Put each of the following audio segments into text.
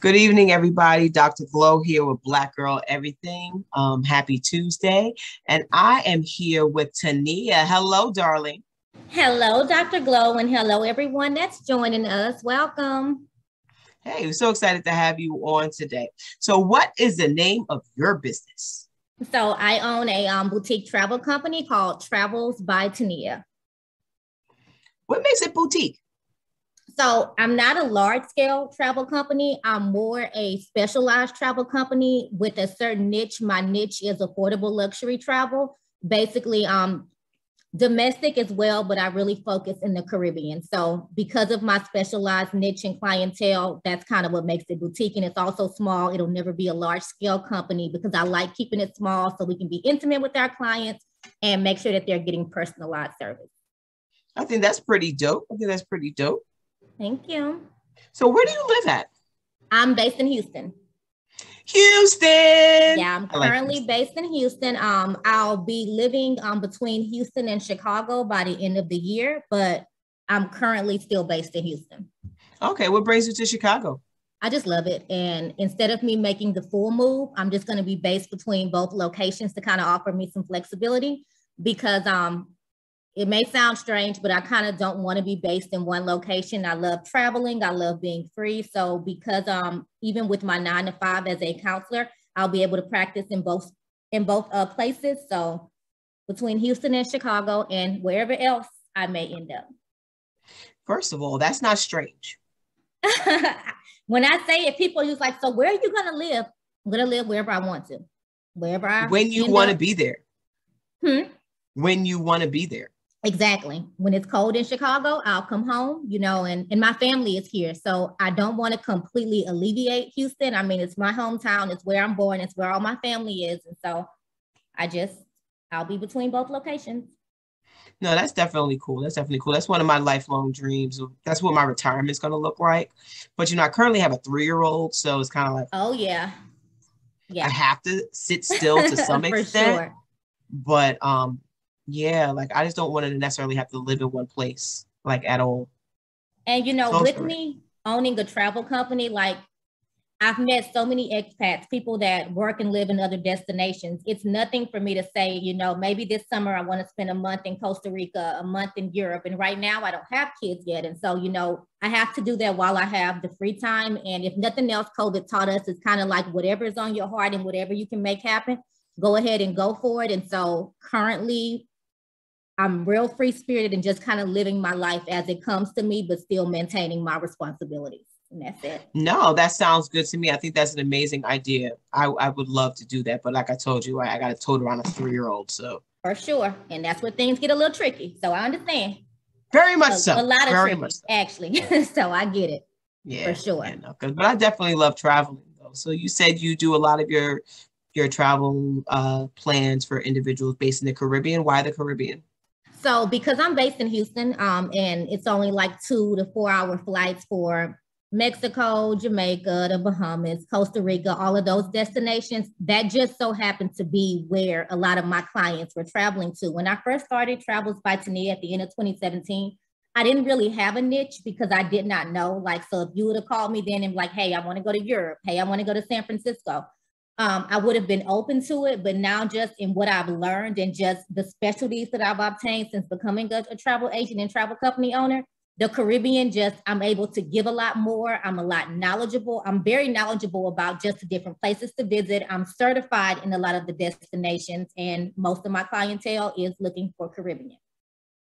Good evening, everybody. Dr. Glow here with Black Girl Everything. Happy Tuesday. And I am here with Tonia. Hello, darling. Hello, Dr. Glow, and hello, everyone that's joining us. Welcome. Hey, we're so excited to have you on today. So what is the name of your business? So I own a boutique travel company called Travels by Tonia. What makes it boutique? So I'm not a large scale travel company. I'm more a specialized travel company with a certain niche. My niche is affordable luxury travel, basically domestic as well, but I really focus in the Caribbean. So because of my specialized niche and clientele, that's kind of what makes it boutique. And it's also small. It'll never be a large scale company because I like keeping it small so we can be intimate with our clients and make sure that they're getting personalized service. I think that's pretty dope. Thank you. So where do you live at? I'm based in Houston. Houston. Yeah, I'm currently based in Houston. I'll be living between Houston and Chicago by the end of the year, but I'm currently still based in Houston. Okay, what brings you to Chicago? I just love it. And instead of me making the full move, I'm just going to be based between both locations to kind of offer me some flexibility because it may sound strange, but I kind of don't want to be based in one location. I love traveling. I love being free. So because even with my 9 to 5 as a counselor, I'll be able to practice in both places. So between Houston and Chicago and wherever else I may end up. First of all, that's not strange. When I say it, people use like, so where are you going to live? I'm going to live wherever I want to. When you want to be there. When you want to be there. Exactly. When it's cold in Chicago, I'll come home, and my family is here. So I don't want to completely alleviate Houston. I mean, it's my hometown. It's where I'm born. It's where all my family is. And so I'll be between both locations. No, that's definitely cool. That's one of my lifelong dreams. That's what my retirement is going to look like. But, I currently have a 3-year-old. So it's kind of like, oh, yeah. I have to sit still to some extent. Sure. But, yeah, like I just don't want to necessarily have to live in one place, like at all. And, with me owning a travel company, like I've met so many expats, people that work and live in other destinations. It's nothing for me to say, maybe this summer I want to spend a month in Costa Rica, a month in Europe. And right now I don't have kids yet. And so, I have to do that while I have the free time. And if nothing else, COVID taught us it's kind of like whatever is on your heart and whatever you can make happen, go ahead and go for it. And so currently, I'm real free spirited and just kind of living my life as it comes to me, but still maintaining my responsibilities. And that's it. No, that sounds good to me. I think that's an amazing idea. I would love to do that. But like I told you, I got to tote around a 3-year-old. So for sure. And that's where things get a little tricky. So I understand. Very much so. A lot of tricky, actually. So I get it. Yeah. For sure. Yeah, no, but I definitely love traveling though. So you said you do a lot of your travel plans for individuals based in the Caribbean. Why the Caribbean? So because I'm based in Houston, and it's only like 2 to 4 hour flights for Mexico, Jamaica, the Bahamas, Costa Rica, all of those destinations, that just so happened to be where a lot of my clients were traveling to. When I first started Travels by Tonia at the end of 2017, I didn't really have a niche because I did not know. Like, so if you would have called me then and like, hey, I want to go to Europe. Hey, I want to go to San Francisco. I would have been open to it, but now just in what I've learned and just the specialties that I've obtained since becoming a travel agent and travel company owner, the Caribbean, I'm able to give a lot more. I'm a lot knowledgeable. I'm very knowledgeable about just the different places to visit. I'm certified in a lot of the destinations, and most of my clientele is looking for Caribbean.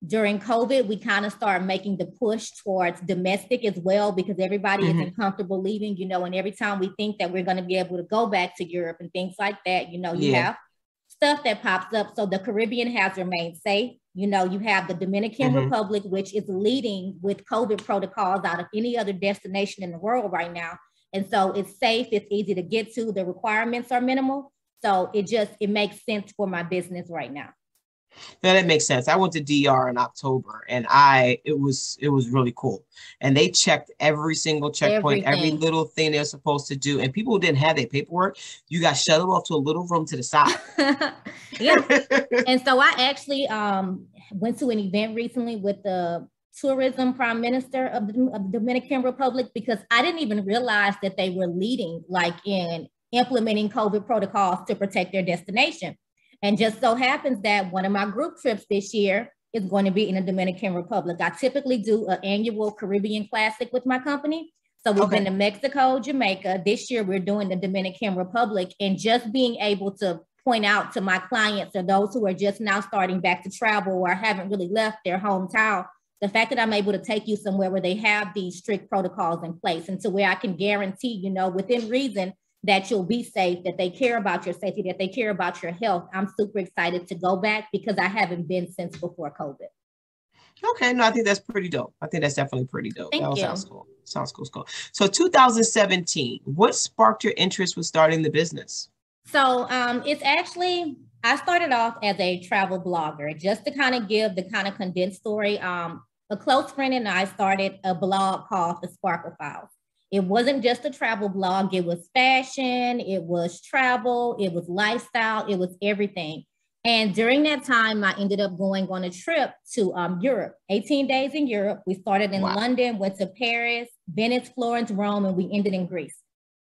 During COVID, we kind of started making the push towards domestic as well because everybody isn't comfortable leaving, and every time we think that we're going to be able to go back to Europe and things like that, you have stuff that pops up. So the Caribbean has remained safe. You have the Dominican Republic, which is leading with COVID protocols out of any other destination in the world right now. And so it's safe, it's easy to get to, the requirements are minimal. So it makes sense for my business right now. No, that makes sense. I went to DR in October and it was really cool. And they checked every single checkpoint, every little thing they're supposed to do. And people who didn't have their paperwork, you got shuttled off to a little room to the side. Yeah. And so I actually went to an event recently with the tourism prime minister of the Dominican Republic, because I didn't even realize that they were leading like in implementing COVID protocols to protect their destination. And just so happens that one of my group trips this year is going to be in the Dominican Republic. I typically do an annual Caribbean Classic with my company. So we've been to Mexico, Jamaica. This year we're doing the Dominican Republic, and just being able to point out to my clients or those who are just now starting back to travel or haven't really left their hometown, the fact that I'm able to take you somewhere where they have these strict protocols in place, and to where I can guarantee, you know, within reason, that you'll be safe, that they care about your safety, that they care about your health. I'm super excited to go back because I haven't been since before COVID. Okay, no, I think that's pretty dope. I think that's definitely pretty dope. Thank you. Sounds cool. Sounds cool. So 2017, what sparked your interest with starting the business? So it's actually, I started off as a travel blogger, just to kind of give the kind of condensed story. A close friend and I started a blog called The Sparkle Files. It wasn't just a travel blog. It was fashion, it was travel, it was lifestyle, it was everything. And during that time, I ended up going on a trip to Europe, 18 days in Europe. We started in London, went to Paris, Venice, Florence, Rome, and we ended in Greece.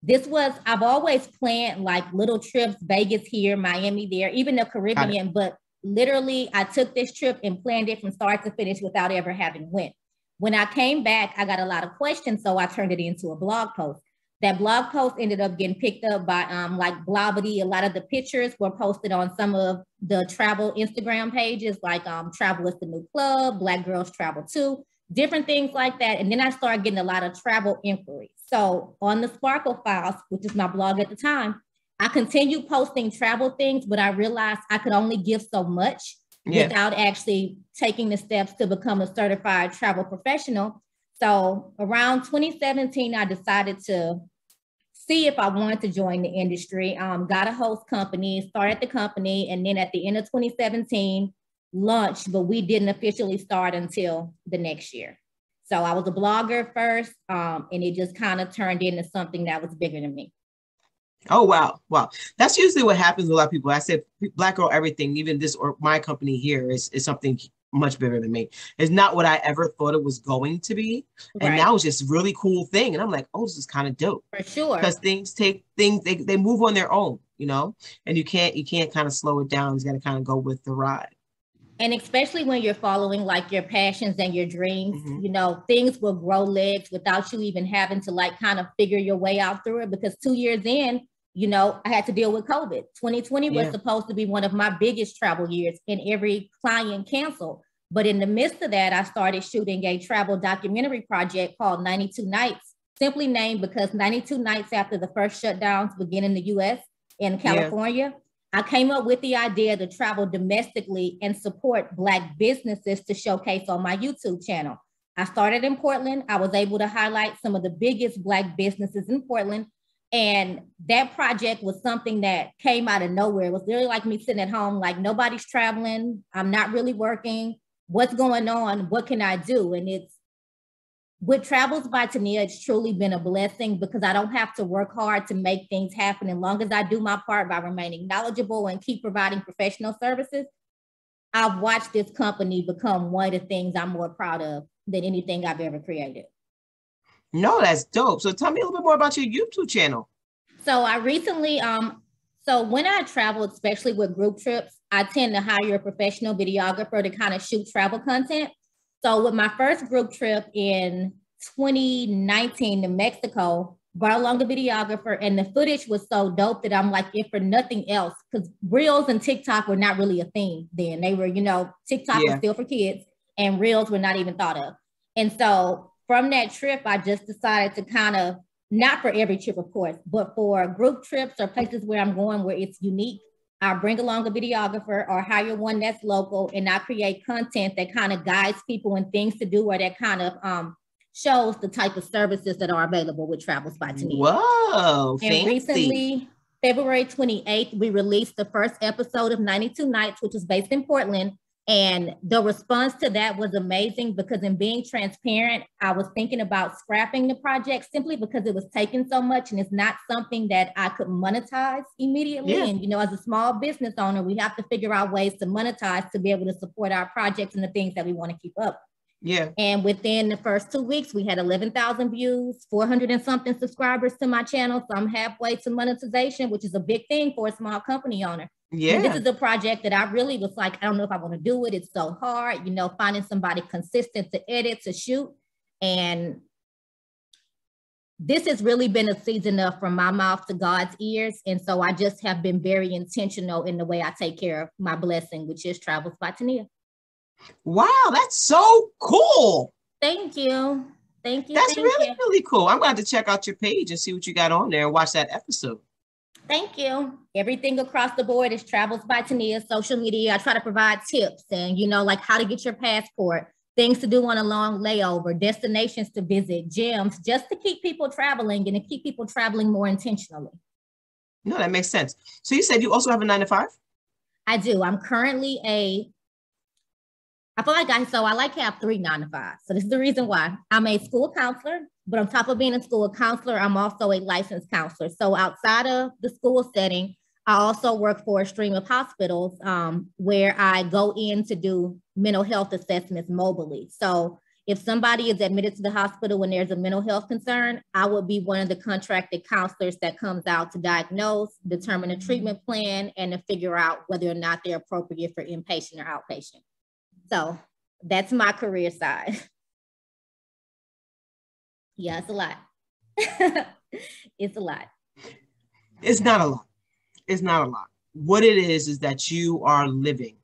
I've always planned like little trips, Vegas here, Miami there, even the Caribbean, but literally I took this trip and planned it from start to finish without ever having went. When I came back, I got a lot of questions, so I turned it into a blog post. That blog post ended up getting picked up by like Blavity. A lot of the pictures were posted on some of the travel Instagram pages, like Travel is the New Club, Black Girls Travel Too, different things like that. And then I started getting a lot of travel inquiries. So on the Sparkle Files, which is my blog at the time, I continued posting travel things, but I realized I could only give so much without actually taking the steps to become a certified travel professional. So around 2017, I decided to see if I wanted to join the industry. Got a host company, started the company, and then at the end of 2017, launched, but we didn't officially start until the next year. So I was a blogger first, and it just kind of turned into something that was bigger than me. Oh, wow. Wow. That's usually what happens with a lot of people. I said, Black Girl Everything, even this or my company here is something much bigger than me. It's not what I ever thought it was going to be. And now it's just a really cool thing. And I'm like, oh, this is kind of dope. For sure. Because they move on their own, you know, and you can't kind of slow it down. You got to kind of go with the ride. And especially when you're following like your passions and your dreams, you know, things will grow legs without you even having to like kind of figure your way out through it. Because 2 years in, you know, I had to deal with COVID. 2020 was supposed to be one of my biggest travel years, and every client canceled. But in the midst of that, I started shooting a travel documentary project called 92 Nights, simply named because 92 nights after the first shutdowns began in the US and California, I came up with the idea to travel domestically and support Black businesses to showcase on my YouTube channel. I started in Portland. I was able to highlight some of the biggest Black businesses in Portland. And that project was something that came out of nowhere. It was really like me sitting at home, like nobody's traveling. I'm not really working. What's going on? What can I do? And it's with Travels by Tonia, it's truly been a blessing because I don't have to work hard to make things happen. As long as I do my part by remaining knowledgeable and keep providing professional services, I've watched this company become one of the things I'm more proud of than anything I've ever created. No, that's dope. So tell me a little bit more about your YouTube channel. So I recently, so when I travel, especially with group trips, I tend to hire a professional videographer to kind of shoot travel content. So with my first group trip in 2019 to Mexico, brought along a videographer, and the footage was so dope that I'm like, if for nothing else, because Reels and TikTok were not really a thing then. They were, you know, TikTok was still for kids and Reels were not even thought of. And so from that trip, I just decided to kind of, not for every trip, of course, but for group trips or places where I'm going where it's unique, I'll bring along a videographer or hire one that's local, and I create content that kind of guides people and things to do, or that kind of shows the type of services that are available with Travels by Tonia. Whoa, and fancy. Recently, February 28th, we released the first episode of 92 Nights, which was based in Portland. And the response to that was amazing because, in being transparent, I was thinking about scrapping the project simply because it was taking so much and it's not something that I could monetize immediately. And, you know, as a small business owner, we have to figure out ways to monetize to be able to support our projects and the things that we want to keep up. Yeah. And within the first 2 weeks, we had 11,000 views, 400 and something subscribers to my channel. So I'm halfway to monetization, which is a big thing for a small company owner. Yeah. And this is a project that I really was like, I don't know if I want to do it. It's so hard, finding somebody consistent to edit, to shoot. And this has really been a season of from my mouth to God's ears. And so I just have been very intentional in the way I take care of my blessing, which is Travels by Tonia. Wow, that's so cool. Thank you. Thank you. That's really cool. I'm going to check out your page and see what you got on there and watch that episode. Thank you. Everything across the board is Travels by Tonia, social media. I try to provide tips and, like how to get your passport, things to do on a long layover, destinations to visit, gyms, just to keep people traveling and to keep people traveling more intentionally. No, that makes sense. So you said you also have a 9-to-5? I do. I'm currently I feel like I like to have 3 9-to-5s. So this is the reason why. I'm a school counselor, but on top of being a school counselor, I'm also a licensed counselor. So outside of the school setting, I also work for a stream of hospitals where I go in to do mental health assessments mobily. So if somebody is admitted to the hospital when there's a mental health concern, I would be one of the contracted counselors that comes out to diagnose, determine a treatment plan, and to figure out whether or not they're appropriate for inpatient or outpatient. So that's my career side. Yeah, it's a lot. It's a lot. It's not a lot. It's not a lot. What it is that you are living.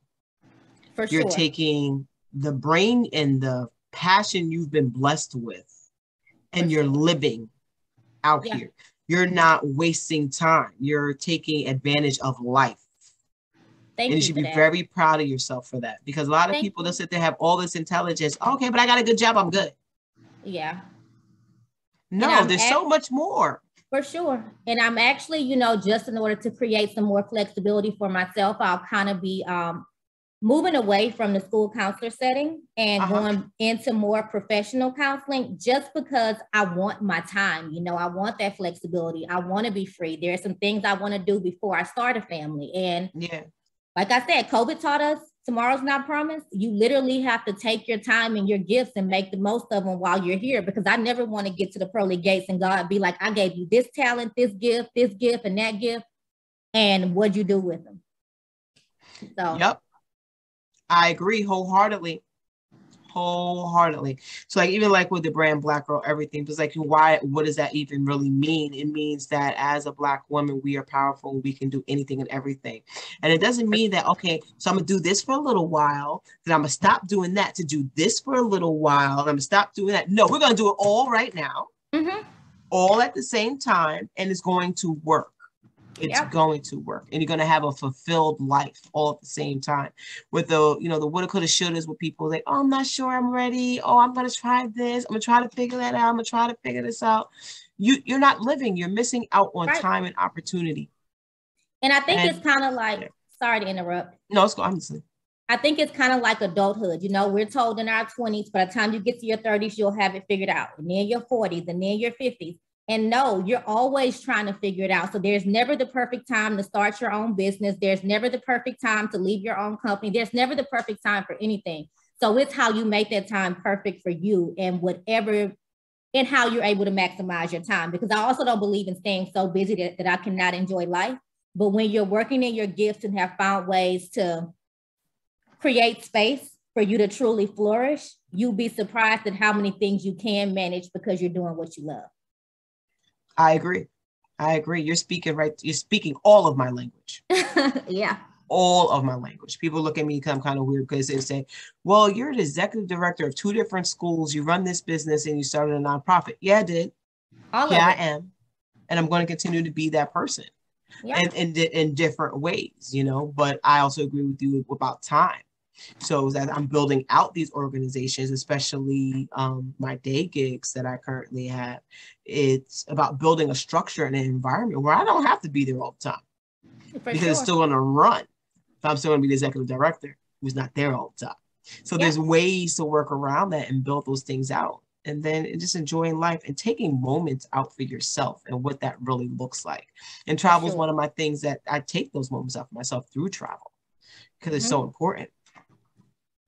For sure. You're taking the brain and the passion you've been blessed with, and you're living out here. You're not wasting time. You're taking advantage of life. And you should be very proud of yourself for that, because a lot of people that sit there have all this intelligence. Okay, but I got a good job. I'm good. Yeah. No, there's so much more. For sure. And I'm actually, just in order to create some more flexibility for myself, I'll kind of be moving away from the school counselor setting and going into more professional counseling, just because I want my time. I want that flexibility. I want to be free. There are some things I want to do before I start a family. And like I said, COVID taught us tomorrow's not promised. You literally have to take your time and your gifts and make the most of them while you're here, because I never want to get to the pearly gates and God be like, I gave you this talent, this gift, and that gift. And what'd you do with them? So, yep. I agree wholeheartedly. So like, even like with the brand Black Girl Everything, it's like, what does that even really mean? It means that as a Black woman, we are powerful and we can do anything and everything. And it doesn't mean that, okay, so I'm gonna do this for a little while, then I'm gonna stop doing that to do this for a little while, I'm gonna stop doing that. No, we're gonna do it all right now, all at the same time, and it's going to work. It's going to work, and you're going to have a fulfilled life all at the same time. With the, the woulda, coulda, shouldas, with people like, oh, I'm not sure I'm ready. Oh, I'm going to try this. I'm going to try to figure that out. I'm going to try to figure this out. You're not living. You're missing out on time and opportunity. And I think it's kind of like, sorry to interrupt. No, it's honestly. I think it's kind of like adulthood. We're told in our 20s, by the time you get to your 30s, you'll have it figured out. And then your 40s, and then your 50s. And no, you're always trying to figure it out. So there's never the perfect time to start your own business. There's never the perfect time to leave your own company. There's never the perfect time for anything. So it's how you make that time perfect for you, and how you're able to maximize your time. Because I also don't believe in staying so busy that I cannot enjoy life. But when you're working in your gifts and have found ways to create space for you to truly flourish, you'll be surprised at how many things you can manage because you're doing what you love. I agree. You're speaking right. You're speaking all of my language. Yeah. All of my language. People look at me kind of weird because they say, well, you're the executive director of 2 different schools. You run this business and you started a nonprofit. Yeah, I did. I am. And I'm going to continue to be that person. And in different ways, but I also agree with you about time. So that I'm building out these organizations, especially my day gigs that I currently have. It's about building a structure and an environment where I don't have to be there all the time, because it's still going to run. So I'm still going to be the executive director who's not there all the time. So there's ways to work around that and build those things out. And then just enjoying life and taking moments out for yourself and what that really looks like. And travel is one of my things that I take those moments out for myself through travel, because it's so important.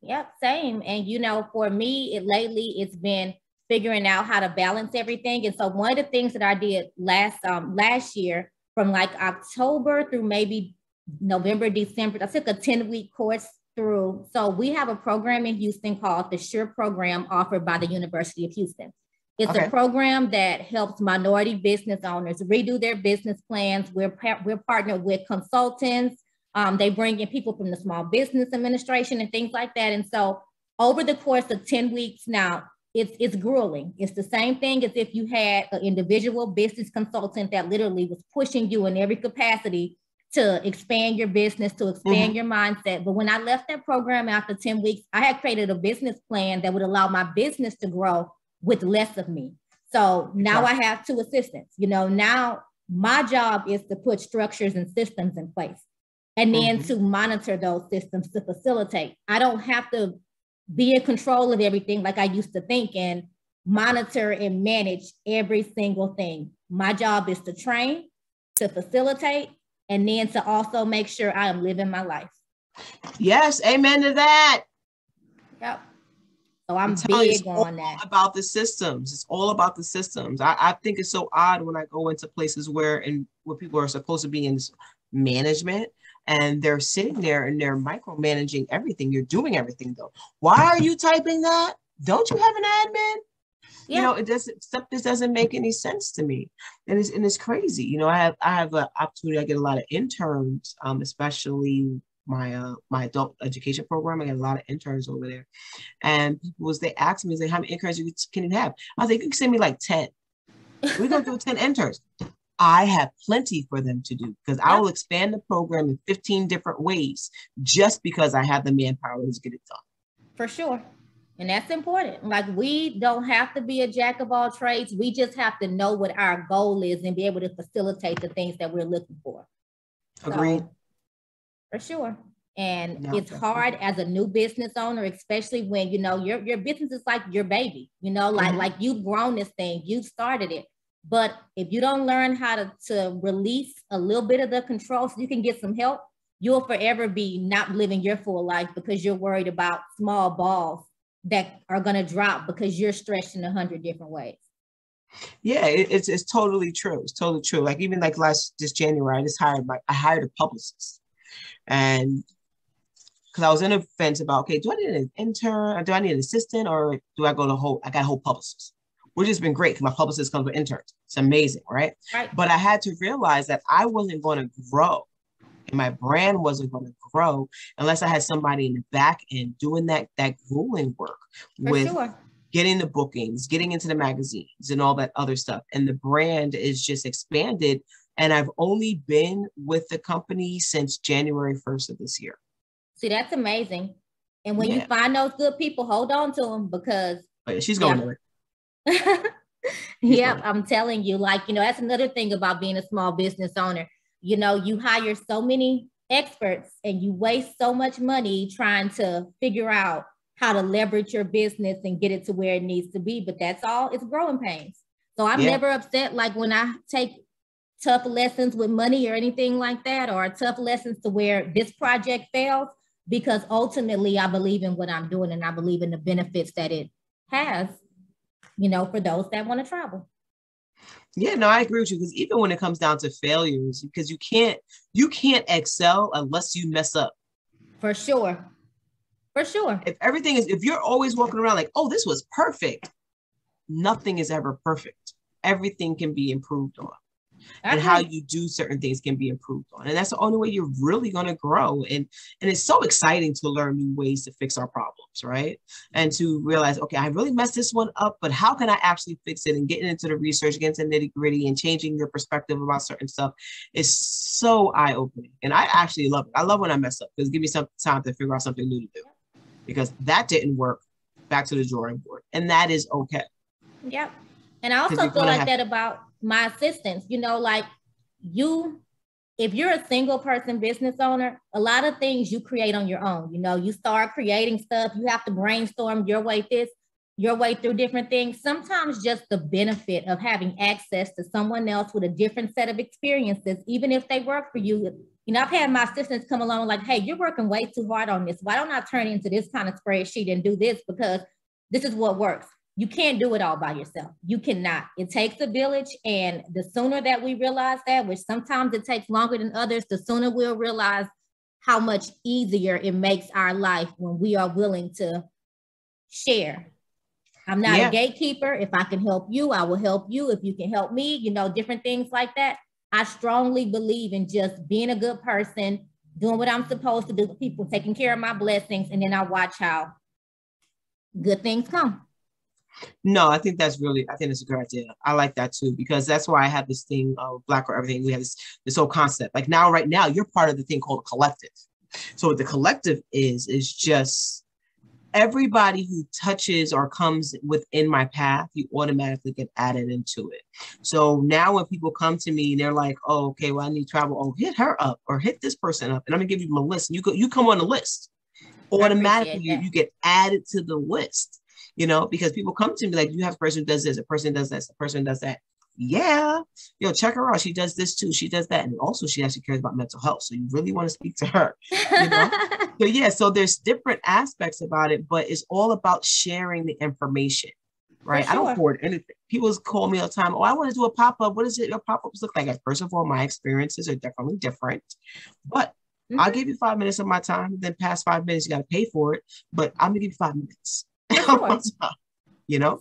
Yep, same. And for me, lately it's been figuring out how to balance everything. And so one of the things that I did last year, from like October through maybe November, December, I took a 10-week course through. So we have a program in Houston called the SURE program, offered by the University of Houston. It's a program that helps minority business owners redo their business plans. We're partnered with consultants. They bring in people from the Small Business Administration and things like that. And so over the course of 10 weeks now, it's grueling. It's the same thing as if you had an individual business consultant that literally was pushing you in every capacity to expand your business, to expand your mindset. But when I left that program after 10 weeks, I had created a business plan that would allow my business to grow with less of me. So now I have 2 assistants. Now my job is to put structures and systems in place, and then to monitor those systems to facilitate. I don't have to be in control of everything like I used to think and monitor and manage every single thing. My job is to train, to facilitate, and then to also make sure I am living my life. Yes, amen to that. Yep. So I'm big on that. About the systems. It's all about the systems. I think it's so odd when I go into places where people are supposed to be in management, and they're sitting there and they're micromanaging everything. You're doing everything though. Why are you typing that? Don't you have an admin? Yeah. This doesn't make any sense to me. And it's crazy. I have an opportunity. I get a lot of interns, especially my adult education program. I get a lot of interns over there. And they ask me, how many interns can you have? I was like, you can send me like 10. We're going to do 10 interns. I have plenty for them to do, because I will expand the program in 15 different ways just because I have the manpower to get it done. For sure. And that's important. Like, we don't have to be a jack of all trades. We just have to know what our goal is and be able to facilitate the things that we're looking for. Agreed. So, for sure. And it's hard as a new business owner, especially when, your business is like your baby, like you've grown this thing, you've started it. But if you don't learn how to release a little bit of the control so you can get some help, you'll forever be not living your full life because you're worried about small balls that are going to drop because you're stretched in 100 different ways. Yeah, it's totally true. It's totally true. Like, even like this January, I hired a publicist. And because I was in a fence about, okay, do I need an intern, or do I need an assistant, or do I got a whole publicist? Which has been great because my publicist comes with interns. It's amazing, right? But I had to realize that I wasn't going to grow, and my brand wasn't going to grow unless I had somebody in the back end doing that grueling work with getting the bookings, getting into the magazines and all that other stuff. And the brand is just expanded. And I've only been with the company since January 1st of this year. See, that's amazing. And when you find those good people, hold on to them, because she's going to it. Yep, I'm telling you, that's another thing about being a small business owner. You hire so many experts and you waste so much money trying to figure out how to leverage your business and get it to where it needs to be. But that's all, it's growing pains. So I'm never upset like when I take tough lessons with money or anything like that, or tough lessons to where this project fails, because ultimately I believe in what I'm doing and I believe in the benefits that it has, for those that want to travel. Yeah, no, I agree with you, because even when it comes down to failures, because you can't excel unless you mess up. For sure. If you're always walking around like, oh, this was perfect, nothing is ever perfect. Everything can be improved on. And how you do certain things can be improved on. And that's the only way you're really going to grow. And it's so exciting to learn new ways to fix our problems, right? And to realize, okay, I really messed this one up, but how can I actually fix it? And getting into the research, getting into nitty gritty and changing your perspective about certain stuff is so eye-opening. And I actually love it. I love when I mess up, because give me some time to figure out something new to do, because that didn't work. Back to the drawing board. And that is okay. Yep. And I also feel like that about my assistants, if you're a single person business owner, a lot of things you create on your own. You start creating stuff, you have to brainstorm your way through different things. Sometimes just the benefit of having access to someone else with a different set of experiences, even if they work for you, I've had my assistants come along like, hey, you're working way too hard on this. Why don't I turn into this kind of spreadsheet and do this? Because this is what works. You can't do it all by yourself. You cannot. It takes a village. And the sooner that we realize that, which sometimes it takes longer than others, the sooner we'll realize how much easier it makes our life when we are willing to share. I'm not a gatekeeper. If I can help you, I will help you. If you can help me, different things like that. I strongly believe in just being a good person, doing what I'm supposed to do for people, taking care of my blessings, and then I watch how good things come. No, I think that's a good idea. I like that too, because that's why I have this thing of Black or Everything. We have this whole concept. Like right now, you're part of the thing called a collective. So what the collective is just everybody who touches or comes within my path, you automatically get added into it. So now when people come to me and they're like, oh, okay, well, I need travel. Oh, hit her up or hit this person up. And I'm gonna give you my list. And you come on the list. Automatically, you get added to the list. Because people come to me like, you have a person who does this, a person does this, a person does that. Yeah, check her out. She does this too. She does that. And also she actually cares about mental health. So you really want to speak to her, So there's different aspects about it, but it's all about sharing the information, right? Sure. I don't forward anything. People call me all the time. Oh, I want to do a pop-up. What does your pop-ups look like? First of all, my experiences are definitely different, but I'll give you 5 minutes of my time. Then past 5 minutes, you got to pay for it, but I'm gonna give you 5 minutes. Sure.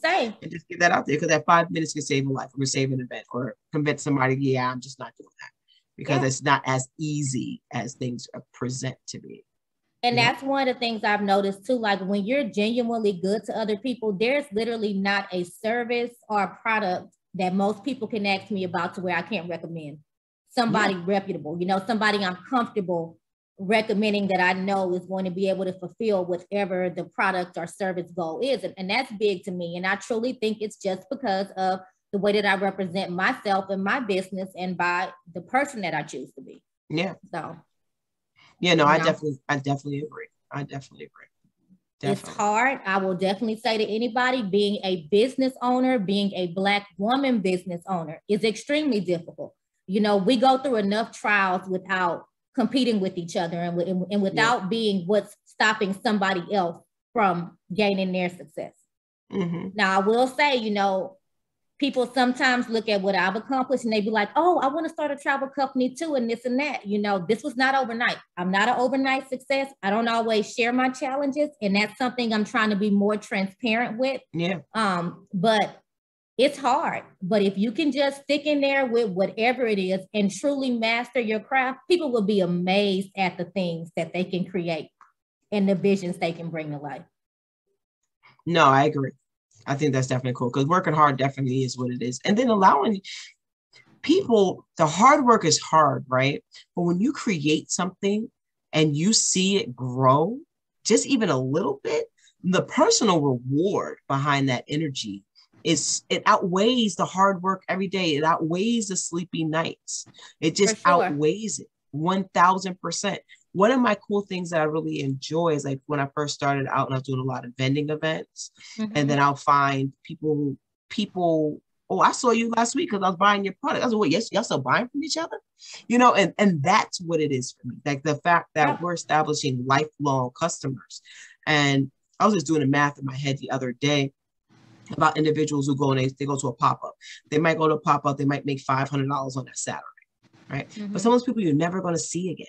Same. And just get that out there, because that 5 minutes can save a life or save an event or convince somebody, I'm just not doing that, because it's not as easy as things present to be. And that's one of the things I've noticed too. Like when you're genuinely good to other people, there's literally not a service or a product that most people can ask me about to where I can't recommend somebody reputable, somebody I'm comfortable recommending that I know is going to be able to fulfill whatever the product or service goal is. And that's big to me. And I truly think it's just because of the way that I represent myself and my business and by the person that I choose to be. Yeah. So. Yeah, no, I definitely agree. Definitely. It's hard. I will definitely say to anybody, being a business owner, being a Black woman business owner is extremely difficult. We go through enough trials without competing with each other and without being what's stopping somebody else from gaining their success. Mm-hmm. Now, I will say, people sometimes look at what I've accomplished and they be like, oh, I want to start a travel company too, and this and that. This was not overnight. I'm not an overnight success. I don't always share my challenges, and that's something I'm trying to be more transparent with. Yeah. But it's hard. But if you can just stick in there with whatever it is and truly master your craft, people will be amazed at the things that they can create and the visions they can bring to life. No, I agree. I think that's definitely cool, because working hard definitely is what it is. And then allowing people, the hard work is hard, right? But when you create something and you see it grow just even a little bit, the personal reward behind that energy it outweighs the hard work every day. It outweighs the sleepy nights. It just outweighs it 1000%. One of my cool things that I really enjoy is like when I first started out and I was doing a lot of vending events, and then I'll find people, oh, I saw you last week because I was buying your product. I was like, wait, yes, y'all still buying from each other? And that's what it is for me. Like the fact that we're establishing lifelong customers. And I was just doing the math in my head the other day about individuals who go and they go to a pop-up. They might go to a pop-up, they might make $500 on that Saturday, right? But some of those people you're never going to see again.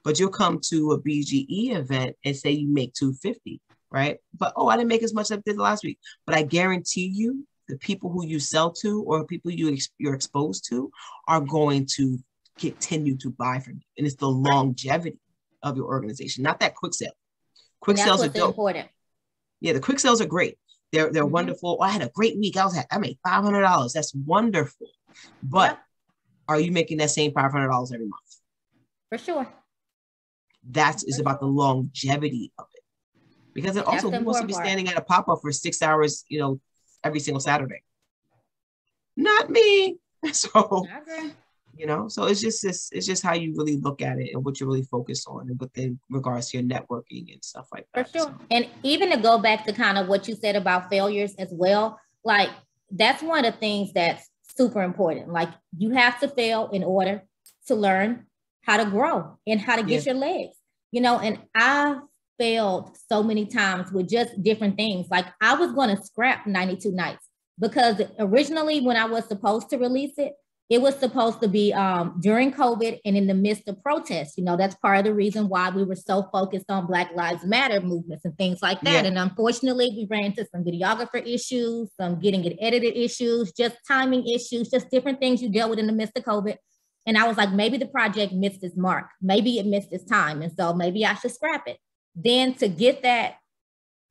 But you'll come to a BGE event and say you make $250, right? But, oh, I didn't make as much as I did last week. But I guarantee you the people who you sell to or people you're exposed to are going to continue to buy from you. And it's the longevity of your organization, not that quick sale. Quick sales are dope. Important. Yeah, the quick sales are great. They're wonderful. Oh, I had a great week. I made $500. That's wonderful. But are you making that same $500 every month? For sure. That is about the longevity of it. Because it also, who wants to be standing at a pop-up for 6 hours, every single Saturday? Not me. So, so it's just how you really look at it and what you really focus on and within regards to your networking and stuff like that. For sure. So. And even to go back to kind of what you said about failures as well, like that's one of the things that's super important. Like you have to fail in order to learn. how to grow and how to get your legs, you know, and I failed so many times with just different things. Like I was going to scrap 92 Nights because originally when I was supposed to release it, it was supposed to be during COVID and in the midst of protests. You know, that's part of the reason why we were so focused on Black Lives Matter movements and things like that. And unfortunately, we ran into some videographer issues, some getting it edited issues, just timing issues, just different things you dealt with in the midst of COVID. And I was like, maybe the project missed its mark. Maybe it missed its time. And so maybe I should scrap it. Then to get that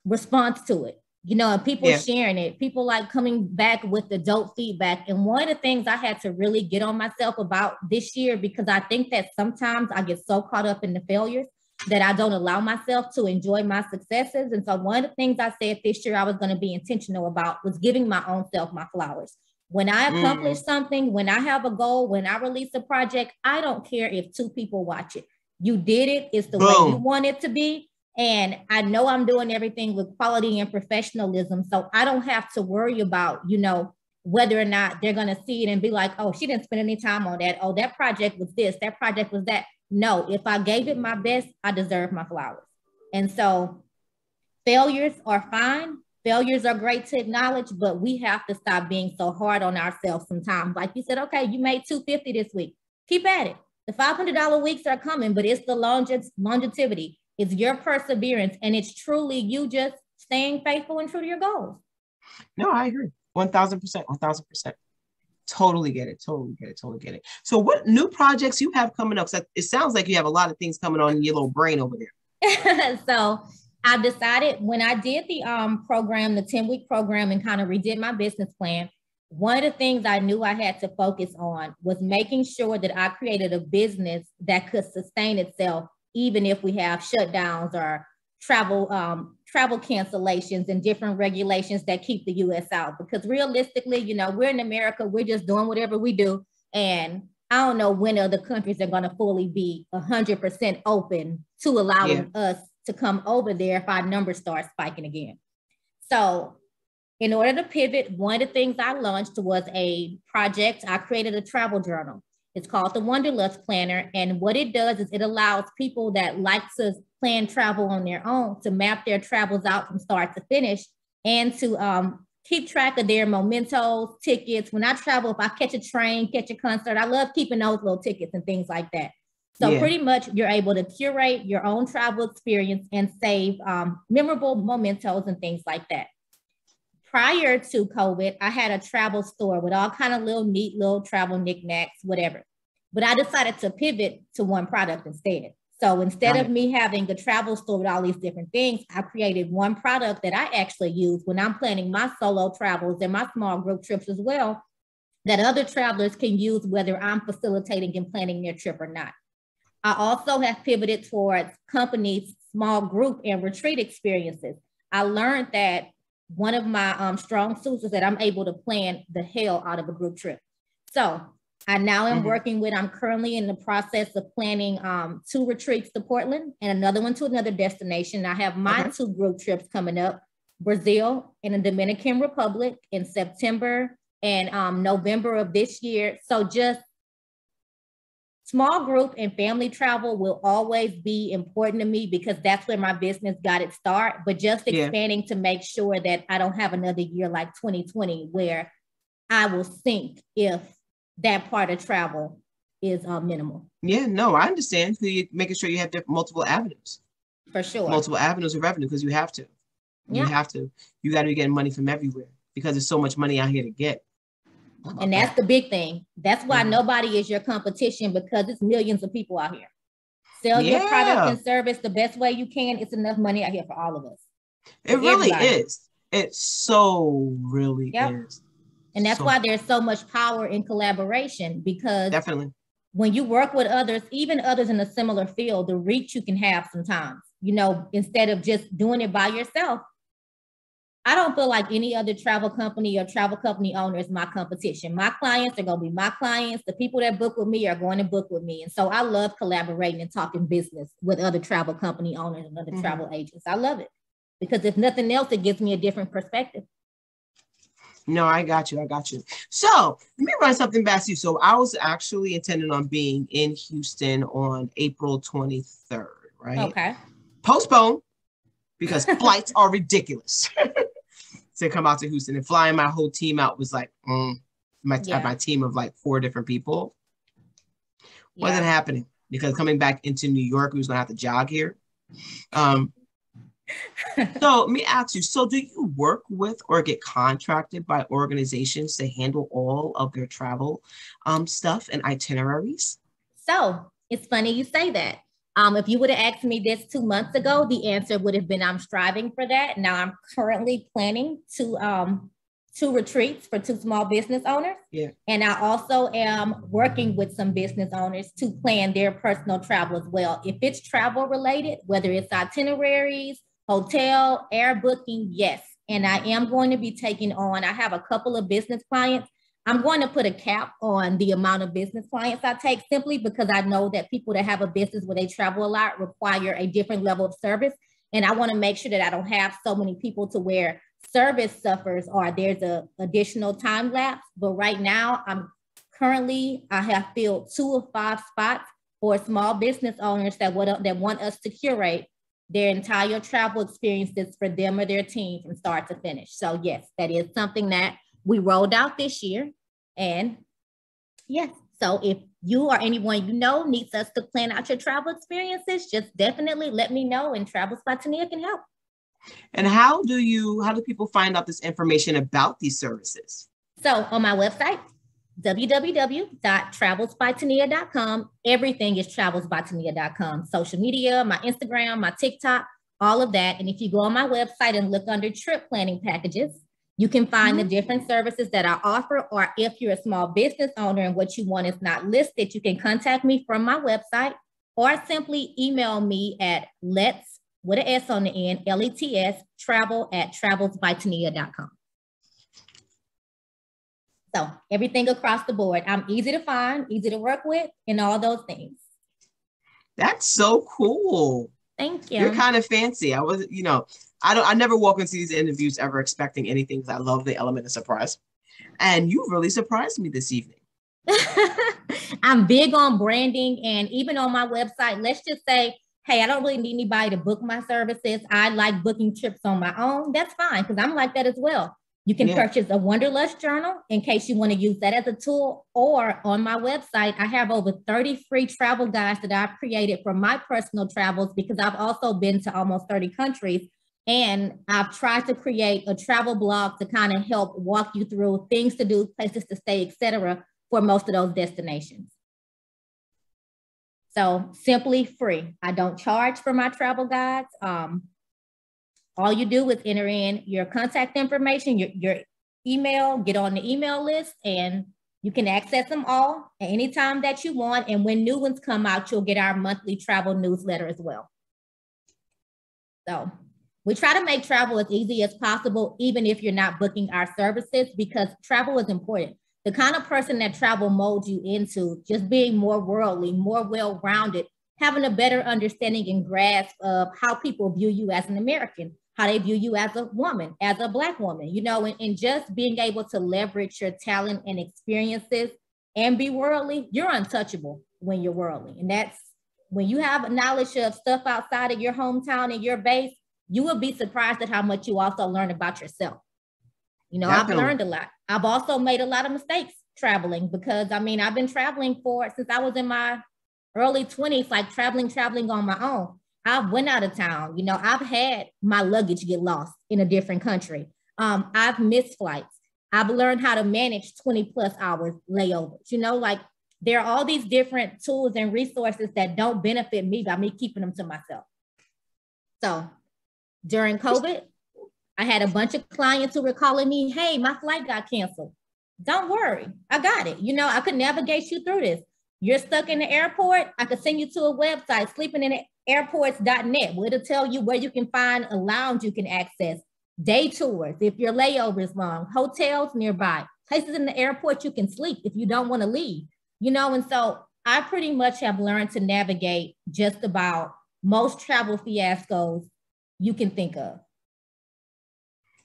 response to it, you know, and people sharing it, people like coming back with the dope feedback. And one of the things I had to really get on myself about this year, because I think that sometimes I get so caught up in the failures that I don't allow myself to enjoy my successes. And so one of the things I said this year I was going to be intentional about was giving my own self my flowers. When I accomplish something, when I have a goal, when I release a project, I don't care if 2 people watch it. You did it. It's the way you want it to be. And I know I'm doing everything with quality and professionalism. So I don't have to worry about, you know, whether or not they're going to see it and be like, oh, she didn't spend any time on that. Oh, that project was this, that project was that. No, if I gave it my best, I deserve my flowers. And so failures are fine. Failures are great to acknowledge, but we have to stop being so hard on ourselves sometimes. Like you said, okay, you made $250 this week. Keep at it. The $500 weeks are coming, but it's the longevity. It's your perseverance, and it's truly you just staying faithful and true to your goals. No, I agree. 1,000%, 1,000%. Totally get it. So what new projects you have coming up? It sounds like you have a lot of things coming on in your little brain over there. So I've decided when I did the program, the 10-week program, and kind of redid my business plan, one of the things I knew I had to focus on was making sure that I created a business that could sustain itself even if we have shutdowns or travel cancellations and different regulations that keep the U.S. out. Because realistically, you know, we're in America, we're just doing whatever we do. And I don't know when other countries are going to fully be 100% open to allowing us to come over there if our numbers start spiking again. So in order to pivot, one of the things I launched was a project. I created a travel journal. It's called the Wanderlust Planner. And what it does is it allows people that like to plan travel on their own to map their travels out from start to finish and to keep track of their mementos, tickets. When I travel, if I catch a train, catch a concert, I love keeping those little tickets and things like that. So pretty much you're able to curate your own travel experience and save memorable mementos and things like that. Prior to COVID, I had a travel store with all kind of neat little travel knickknacks, whatever. But I decided to pivot to one product instead. So instead of me having a travel store with all these different things, I created one product that I actually use when I'm planning my solo travels and my small group trips as well, that other travelers can use whether I'm facilitating and planning their trip or not. I also have pivoted towards companies, small group and retreat experiences. I learned that one of my strong suits is that I'm able to plan the hell out of a group trip. So I now am I'm currently in the process of planning 2 retreats to Portland and another one to another destination. I have my 2 group trips coming up, Brazil and the Dominican Republic in September and November of this year. So just small group and family travel will always be important to me because that's where my business got its start, but just expanding to make sure that I don't have another year like 2020 where I will sink if that part of travel is minimal. Yeah, no, I understand. So you're making sure you have multiple avenues. For sure. Multiple avenues of revenue because you have to. You have to. You got to be getting money from everywhere because there's so much money out here to get. And that's the big thing. That's why nobody is your competition because it's millions of people out here. Sell your product and service the best way you can. It's enough money out here for all of us. It really is. It so really is. And that's why there's so much power in collaboration because when you work with others, even others in a similar field, the reach you can have sometimes, you know, instead of just doing it by yourself. I don't feel like any other travel company or travel company owner is my competition. My clients are going to be my clients. The people that book with me are going to book with me. And so I love collaborating and talking business with other travel company owners and other travel agents. I love it because if nothing else, it gives me a different perspective. No, I got you. I got you. So let me run something past you. So I was actually intending on being in Houston on April 23rd, right? Okay. Postponed because flights are ridiculous to come out to Houston, and flying my whole team out was like, my team of like 4 different people. Wasn't happening because coming back into New York, we was gonna have to jog here. So let me ask you, so do you work with or get contracted by organizations to handle all of their travel stuff and itineraries? So it's funny you say that. If you would have asked me this 2 months ago, the answer would have been I'm striving for that. Now I'm currently planning to 2 retreats for 2 small business owners. Yeah. And I also am working with some business owners to plan their personal travel as well. If it's travel related, whether it's itineraries, hotel, air booking, yes. And I am going to be taking on, I have a couple of business clients. I'm going to put a cap on the amount of business clients I take simply because I know that people that have a business where they travel a lot require a different level of service. And I want to make sure that I don't have so many people to where service suffers or there's a additional time lapse. But right now, I have filled 2 of 5 spots for small business owners that want us to curate their entire travel experiences for them or their team from start to finish. So yes, that is something that we rolled out this year. And yes, so if you or anyone you know needs us to plan out your travel experiences, just definitely let me know, and Travels by Tonia can help. And how do people find out this information about these services? So on my website, www.travelsbytonia.com. Everything is travelsbytonia.com. Social media, my Instagram, my TikTok, all of that. And if you go on my website and look under trip planning packages, you can find the different services that I offer. Or if you're a small business owner and what you want is not listed, you can contact me from my website or simply email me at lets, with an S on the end, LETS, travel@travelsbytonia.com. So everything across the board. I'm easy to find, easy to work with, and all those things. That's so cool. Thank you. You're kind of fancy. I never walk into these interviews ever expecting anything because I love the element of surprise. And you really surprised me this evening. I'm big on branding, and even on my website, let's just say, hey, I don't really need anybody to book my services. I like booking trips on my own. That's fine, because I'm like that as well. You can purchase a Wanderlust journal in case you want to use that as a tool, or on my website, I have over 30 free travel guides that I've created for my personal travels, because I've also been to almost 30 countries. And I've tried to create a travel blog to kind of help walk you through things to do, places to stay, etc., for most of those destinations. So simply free. I don't charge for my travel guides. All you do is enter in your contact information, your email, get on the email list, and you can access them all at any time that you want. And when new ones come out, you'll get our monthly travel newsletter as well. So we try to make travel as easy as possible, even if you're not booking our services, because travel is important. The kind of person that travel molds you into just being more worldly, more well-rounded, having a better understanding and grasp of how people view you as an American, how they view you as a woman, as a Black woman, and just being able to leverage your talent and experiences and be worldly. You're untouchable when you're worldly. And that's when you have knowledge of stuff outside of your hometown and your base, you will be surprised at how much you also learn about yourself. I've learned a lot. I've also made a lot of mistakes traveling, because I've been traveling since I was in my early 20s, like traveling on my own. I went out of town. I've had my luggage get lost in a different country. I've missed flights. I've learned how to manage 20 plus hours layovers. There are all these different tools and resources that don't benefit me by me keeping them to myself. So during COVID, I had a bunch of clients who were calling me, hey, my flight got canceled. Don't worry, I got it. I could navigate you through this. You're stuck in the airport, I could send you to a website, sleepingintheairports.net, where it'll tell you where you can find a lounge you can access, day tours, if your layover is long, hotels nearby, places in the airport you can sleep if you don't want to leave, and so I pretty much have learned to navigate just about most travel fiascos you can think of.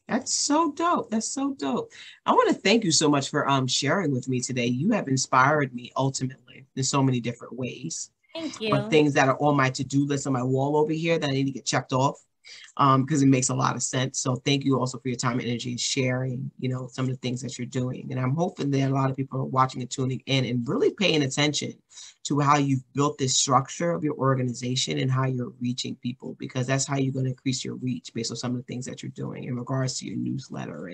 That's so dope. That's so dope. I want to thank you so much for sharing with me today. You have inspired me ultimately in so many different ways. Thank But you. things that are on my to-do list on my wall over here that I need to get checked off, because it makes a lot of sense. So thank you also for your time and energy and sharing, some of the things that you're doing. And I'm hoping that a lot of people are watching and tuning in and really paying attention to how you've built this structure of your organization and how you're reaching people, because that's how you're going to increase your reach based on some of the things that you're doing in regards to your newsletter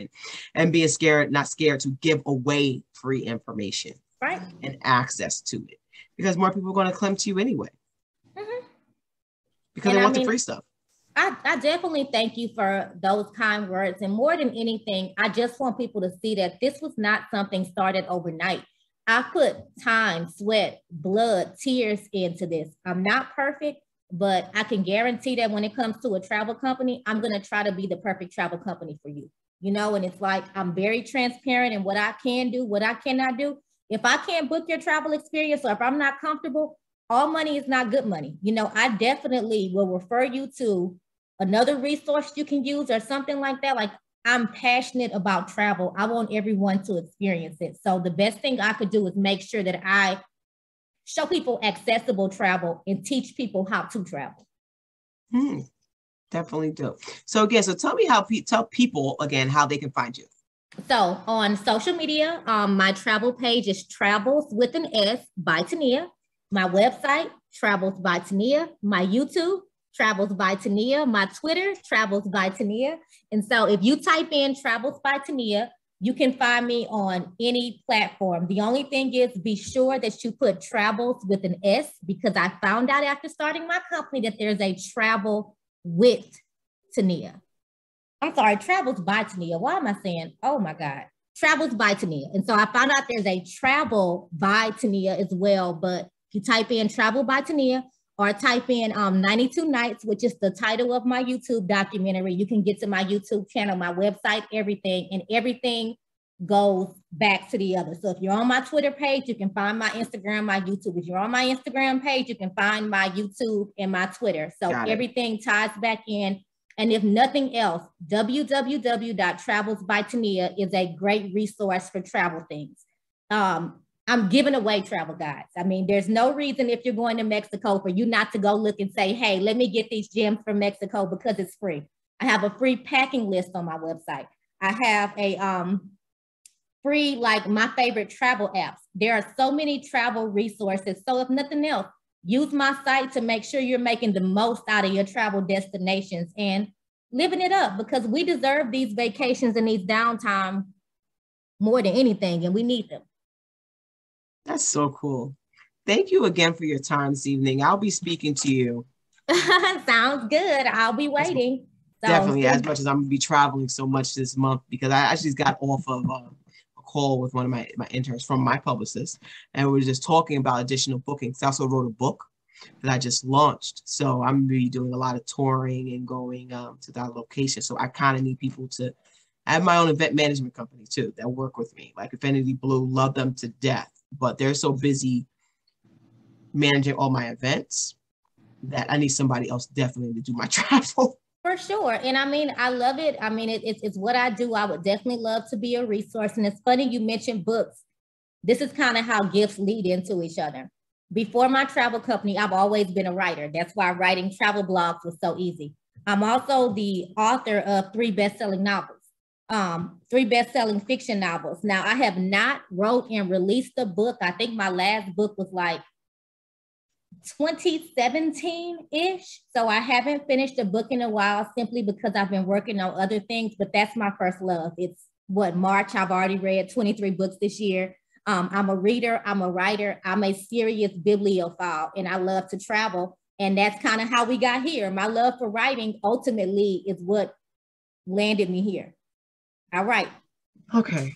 and being not scared to give away free information, right, and access to it, because more people are going to come to you anyway, because and they want the free stuff. I definitely thank you for those kind words. And more than anything, I just want people to see that this was not something started overnight. I put time, sweat, blood, tears into this. I'm not perfect, but I can guarantee that when it comes to a travel company, I'm going to try to be the perfect travel company for you. And it's like, I'm very transparent in what I can do, what I cannot do. If I can't book your travel experience, or if I'm not comfortable, all money is not good money. I definitely will refer you to another resource you can use or something like that. Like, I'm passionate about travel. I want everyone to experience it. So the best thing I could do is make sure that I show people accessible travel and teach people how to travel. Definitely do. So again, tell me tell people again how they can find you. So on social media, my travel page is Travels with an S by Tonia. My website, Travels by Tonia. My YouTube, Travels by Tonia. My Twitter, Travels by Tonia. And so if you type in Travels by Tonia, you can find me on any platform. The only thing is, be sure that you put Travels with an S, because I found out after starting my company that there's a Travel with Tonia. I'm sorry, Travels by Tonia. Why am I saying, oh my God, Travels by Tonia. And so I found out there's a Travel by Tonia as well. But if you type in Travel by Tonia, or type in 92 Nights, which is the title of my YouTube documentary, you can get to my YouTube channel, my website, everything, and everything goes back to the other. So if you're on my Twitter page, you can find my Instagram, my YouTube. If you're on my Instagram page, you can find my YouTube and my Twitter. So everything ties back in. And if nothing else, www.travelsbytonia is a great resource for travel things. I'm giving away travel guides. I mean, there's no reason if you're going to Mexico for you not to go look and say, hey, let me get these gems from Mexico, because it's free. I have a free packing list on my website. I have a free, like, my favorite travel apps. There are so many travel resources. So if nothing else, use my site to make sure you're making the most out of your travel destinations and living it up, because we deserve these vacations and these downtime more than anything, and we need them. That's so cool. Thank you again for your time this evening. I'll be speaking to you. Sounds good. I'll be waiting. Definitely, as much as I'm going to be traveling so much this month, because I actually got off of a call with one of my interns from my publicist, and we were just talking about additional bookings. I also wrote a book that I just launched. So I'm going to be doing a lot of touring and going to that location. So I kind of need people to I have my own event management company too that work with me, like Affinity Blue, love them to death. But they're so busy managing all my events that I need somebody else definitely to do my travel. For sure. And I mean, I love it. I mean, it's what I do. I would definitely love to be a resource. And it's funny you mentioned books. This is kind of how gifts lead into each other. Before my travel company, I've always been a writer. That's why writing travel blogs was so easy. I'm also the author of 3 best-selling novels. 3 best-selling fiction novels. Now, I have not wrote and released a book. I think my last book was like 2017-ish. So I haven't finished a book in a while, simply because I've been working on other things, but that's my first love. It's March. I've already read 23 books this year. I'm a reader, I'm a writer, I'm a serious bibliophile, and I love to travel. And that's kind of how we got here. My love for writing ultimately is what landed me here. All right. Okay.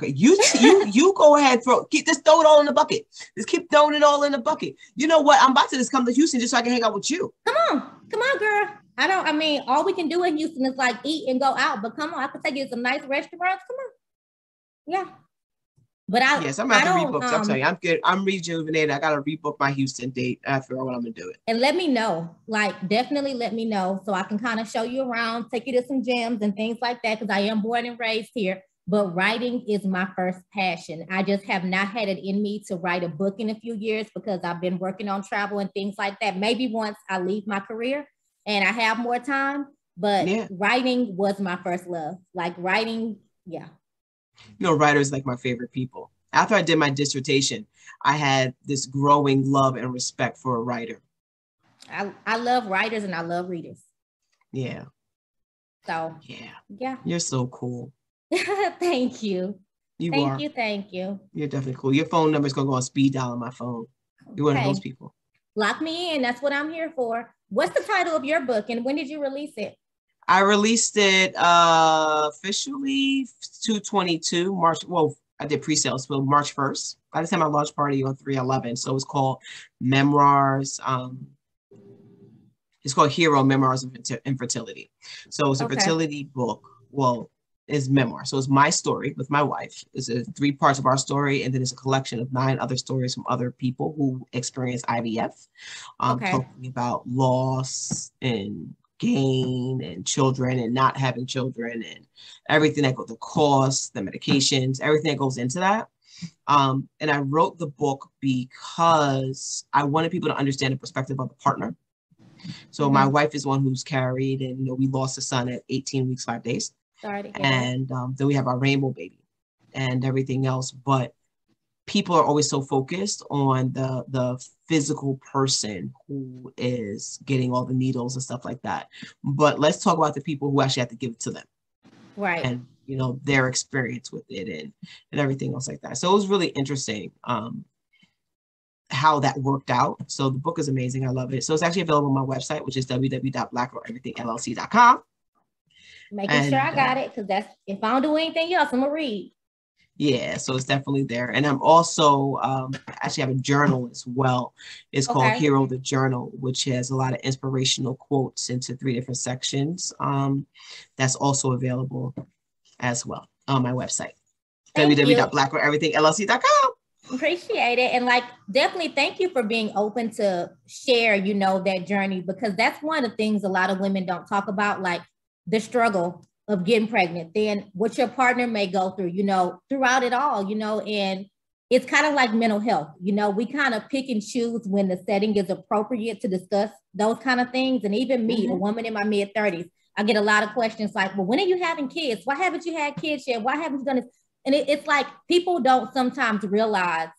You go ahead, just throw it all in the bucket. Just keep throwing it all in the bucket. You know what? I'm about to just come to Houston just so I can hang out with you. Come on, girl. I mean, all we can do in Houston is like eat and go out, but come on, I can take you to some nice restaurants. Come on. Yeah. But Yes, I'm about to rebook. I'm telling you, I'm good. I'm rejuvenated. I gotta rebook my Houston date. I figure out what I'm gonna do it. And let me know, like definitely let me know so I can kind of show you around, take you to some gyms and things like that, because I am born and raised here. But writing is my first passion. I just have not had it in me to write a book in a few years because I've been working on travel and things like that. Maybe once I leave my career and I have more time, but writing was my first love. Like writing, yeah. You know, writers like my favorite people. After I did my dissertation, I had this growing love and respect for a writer. I love writers and I love readers. Yeah. So yeah. You're so cool. Thank you. Thank you. You're definitely cool. Your phone number is gonna go on speed dial on my phone. You're one of those people. Lock me in. That's what I'm here for. What's the title of your book and when did you release it? I released it officially 2/22 March. Well, I did pre-sales for March 1st. I just had my launch party on 3/11. So it's called Memoirs. It's called Hero Memoirs of Infertility. So it's a fertility book. Well, it's memoir. So it's my story with my wife. It's 3 parts of our story, and then it's a collection of 9 other stories from other people who experience IVF, talking about loss and gain and children and not having children and everything that goes, the costs, the medications, everything that goes into that. And I wrote the book because I wanted people to understand the perspective of the partner. So my wife is one who's carried, and we lost a son at 18 weeks, 5 days. And then we have our rainbow baby and everything else. But people are always so focused on the physical person who is getting all the needles and stuff like that. But let's talk about the people who actually have to give it to them. Right. And, their experience with it and everything else like that. So it was really interesting how that worked out. So the book is amazing. I love it. So it's actually available on my website, which is www.blackgirleverythingllc.com. Making sure I got it, because that's, if I don't do anything else, I'm gonna read. Yeah, so it's definitely there. And I'm also actually have a journal as well. It's called Hero the Journal, which has a lot of inspirational quotes into 3 different sections. That's also available as well on my website, www.blackgirleverythingllc.com. Appreciate it. And definitely thank you for being open to share, that journey, because that's one of the things a lot of women don't talk about, like the struggle of getting pregnant, then what your partner may go through, throughout it all, and it's kind of like mental health. We kind of pick and choose when the setting is appropriate to discuss those kind of things. And even me, a woman in my mid-30s, I get a lot of questions like, well, when are you having kids? Why haven't you had kids yet? Why haven't you done this? And it's like people don't sometimes realize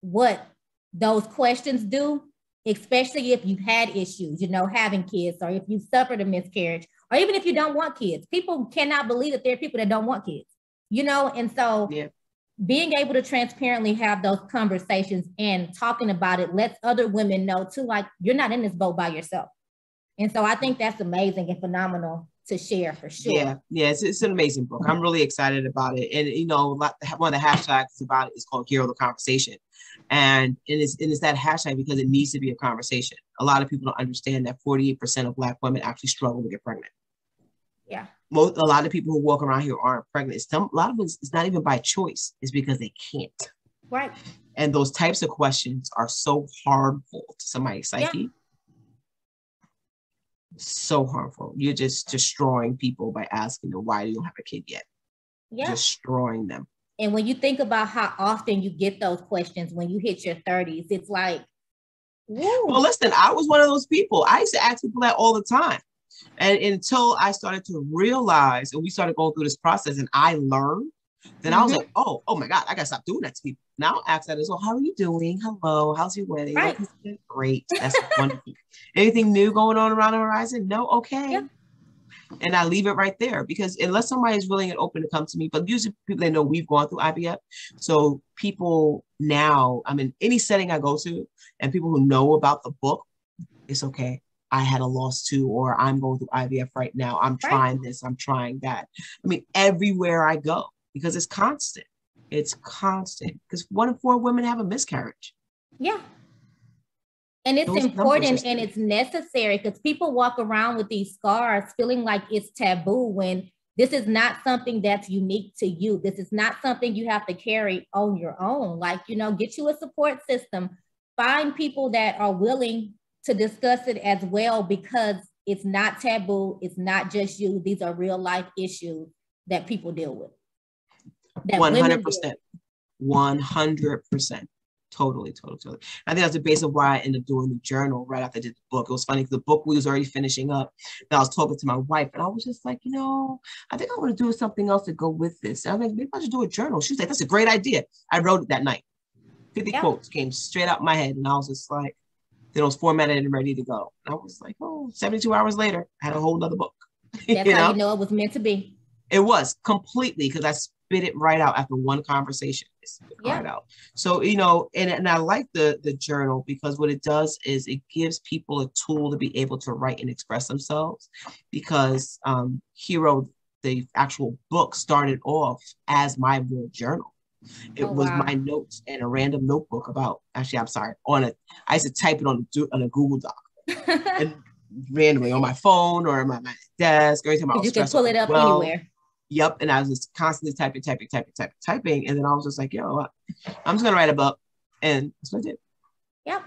what those questions do, especially if you've had issues, having kids, or if you've suffered a miscarriage, or even if you don't want kids. People cannot believe that there are people that don't want kids, and so being able to transparently have those conversations and talking about it lets other women know too, like, you're not in this boat by yourself. And so I think that's amazing and phenomenal to share, for sure. Yeah, it's an amazing book. I'm really excited about it. And one of the hashtags about it is called Hero the Conversation. And it's that hashtag because it needs to be a conversation. A lot of people don't understand that 48% of Black women actually struggle to get pregnant. Yeah. A lot of people who walk around here aren't pregnant. A lot of it is not even by choice. It's because they can't. Right. And those types of questions are so harmful to somebody's psyche. Yeah. So harmful. You're just destroying people by asking them why you don't have a kid yet. Yeah. Destroying them. And when you think about how often you get those questions when you hit your 30s, it's like, woo. Well, listen, I was one of those people. I used to ask people that all the time. And until I started to realize, and we started going through this process and I learned, then I was like, oh my God, I got to stop doing that to people. Now I ask that as well. How are you doing? Hello. How's your wedding? Right. Great. That's wonderful. Anything new going on around the horizon? No. Okay. Yeah. And I leave it right there, because unless somebody is willing and open to come to me, but usually people, they know we've gone through IVF. So people now, I mean, any setting I go to, and people who know about the book, it's okay. I had a loss too, or I'm going through IVF right now. I'm trying this, I'm trying that. I mean, everywhere I go, because it's constant. It's constant, because 1 in 4 women have a miscarriage. Yeah. And it's important and it's necessary, because people walk around with these scars feeling like it's taboo when This is not something that's unique to you. This is not something you have to carry on your own. Like, get you a support system, find people that are willing to discuss it as well, because it's not taboo. It's not just you. These are real life issues that people deal with. 100%. 100%. Totally. I think that's the base of why I ended up doing the journal right after I did the book. It was funny because the book we was already finishing up. And I was talking to my wife and I was just like, I think I want to do something else to go with this. And I was like, maybe I should do a journal. She was like, that's a great idea. I wrote it that night. 50 quotes came straight out my head. And I was just like, then it was formatted and ready to go. And I was like, 72 hours later, I had a whole nother book. That's how you know it was meant to be. It was completely, because I spit it right out after one conversation. Right out. So, and I like the journal, because what it does is it gives people a tool to be able to write and express themselves, because Hero, the actual book, started off as my real journal. It was my notes and a random notebook about, actually, I'm sorry, I used to type it on a Google Doc and randomly on my phone or my desk, or anytime I was you can pull it up anywhere. Yep. And I was just constantly typing. And then I was just like, I'm just going to write a book. And that's what I did. Yep.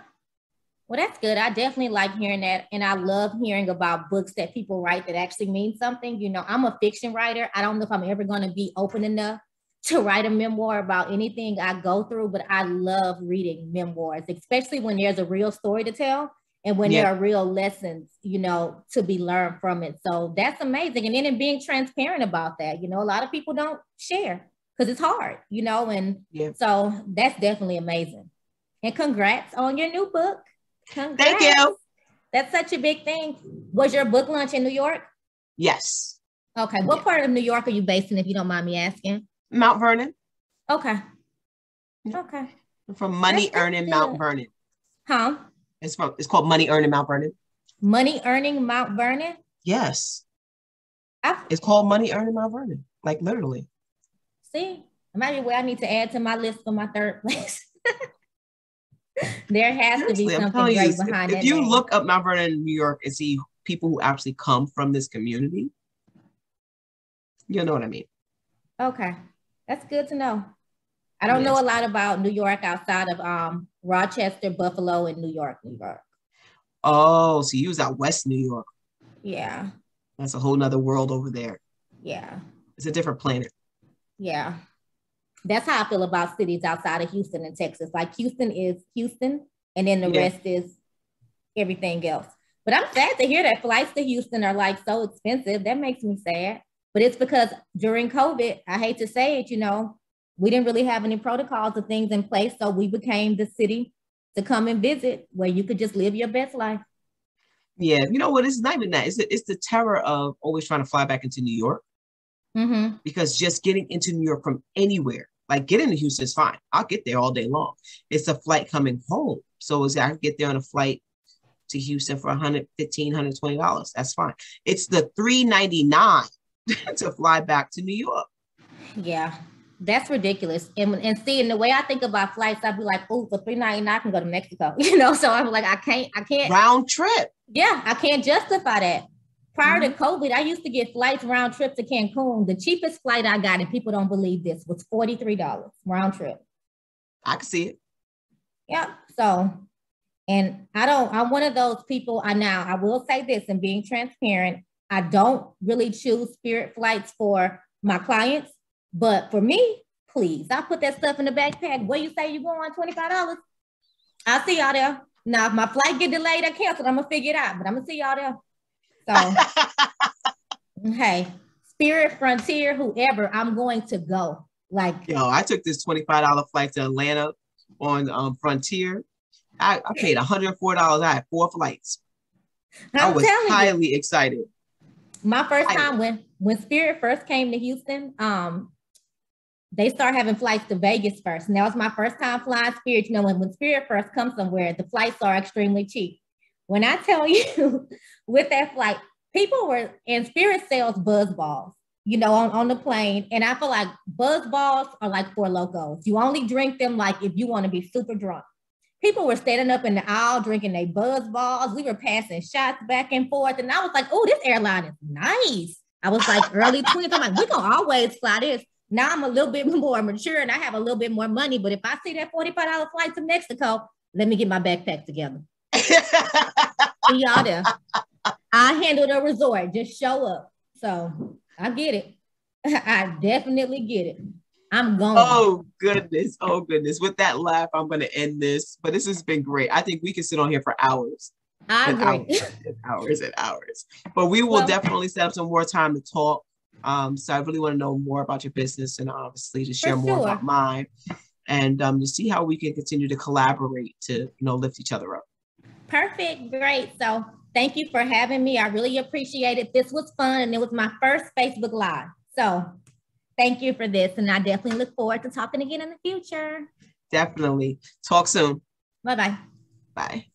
Well, that's good. I definitely like hearing that. And I love hearing about books that people write that actually mean something. I'm a fiction writer. I don't know if I'm ever going to be open enough to write a memoir about anything I go through, but I love reading memoirs, especially when there's a real story to tell. And when there are real lessons, to be learned from it. So that's amazing. And then in being transparent about that, a lot of people don't share because it's hard, so that's definitely amazing. And congrats on your new book. Congrats. Thank you. That's such a big thing. Was your book launch in New York? Yes. Okay. What part of New York are you based in, if you don't mind me asking? Mount Vernon. Okay. Okay. I'm from Money Earning Mount Vernon. Huh? It's called Money Earning Mount Vernon. Money Earning Mount Vernon? Yes. It's called Money Earning Mount Vernon. Like literally. See, it might be where I need to add to my list for my third place. There has to be something great behind that. If you look up Mount Vernon, New York, and see people who actually come from this community, you'll know what I mean. Okay. That's good to know. I don't know a lot about New York outside of Rochester, Buffalo, and New York. Oh, so you was out West New York. Yeah. That's a whole nother world over there. Yeah. It's a different planet. Yeah. That's how I feel about cities outside of Houston and Texas. Like Houston is Houston, and then the rest is everything else. But I'm sad to hear that flights to Houston are like so expensive. That makes me sad. But it's because during COVID, I hate to say it, we didn't really have any protocols or things in place. So we became the city to come and visit where you could just live your best life. Yeah. You know what? It's not even that. It's the terror of always trying to fly back into New York. Mm-hmm. Because just getting into New York from anywhere, like getting to Houston is fine. I'll get there all day long. It's a flight coming home. So I can get there on a flight to Houston for $115, $120. That's fine. It's the $399 to fly back to New York. Yeah. That's ridiculous. And seeing the way I think about flights, I'd be like, oh, for $399, I can go to Mexico. So I'm like, I can't. Round trip. Yeah, I can't justify that. Prior to COVID, I used to get flights round trip to Cancun. The cheapest flight I got, and people don't believe this, was $43 round trip. I can see it. Yeah. So, and I'm one of those people. I will say this, and being transparent, I don't really choose Spirit flights for my clients. But for me, please, I put that stuff in the backpack. Where you say you going, $25? I'll see y'all there. Now, if my flight get delayed or canceled, I'm going to figure it out. But I'm going to see y'all there. So, hey, Spirit, Frontier, whoever, I'm going to go. I took this $25 flight to Atlanta on Frontier. I paid $104. I had 4 flights. I was highly excited. My first time when Spirit first came to Houston, they start having flights to Vegas first. And that was my first time flying Spirit. When Spirit first comes somewhere, the flights are extremely cheap. When I tell you with that flight, people were in Spirit sells buzz balls, on the plane. And I feel like buzz balls are like for locals. You only drink them like if you want to be super drunk. People were standing up in the aisle drinking their buzz balls. We were passing shots back and forth. And I was like, oh, this airline is nice. I was like early 20s. I'm like, we're going to always fly this. Now I'm a little bit more mature and I have a little bit more money. But if I see that $45 flight to Mexico, let me get my backpack together. See y'all there. I handle the resort. Just show up. So I get it. I definitely get it. I'm going. Oh, goodness. Oh, goodness. With that laugh, I'm going to end this. But this has been great. I think we can sit on here for hours. I agree. Hours and hours. But we will definitely set up some more time to talk. So I really want to know more about your business and obviously to share more about mine and to see how we can continue to collaborate to, lift each other up. Perfect. Great. So thank you for having me. I really appreciate it. This was fun and it was my first Facebook Live. So thank you for this. And I definitely look forward to talking again in the future. Definitely. Talk soon. Bye-bye. Bye.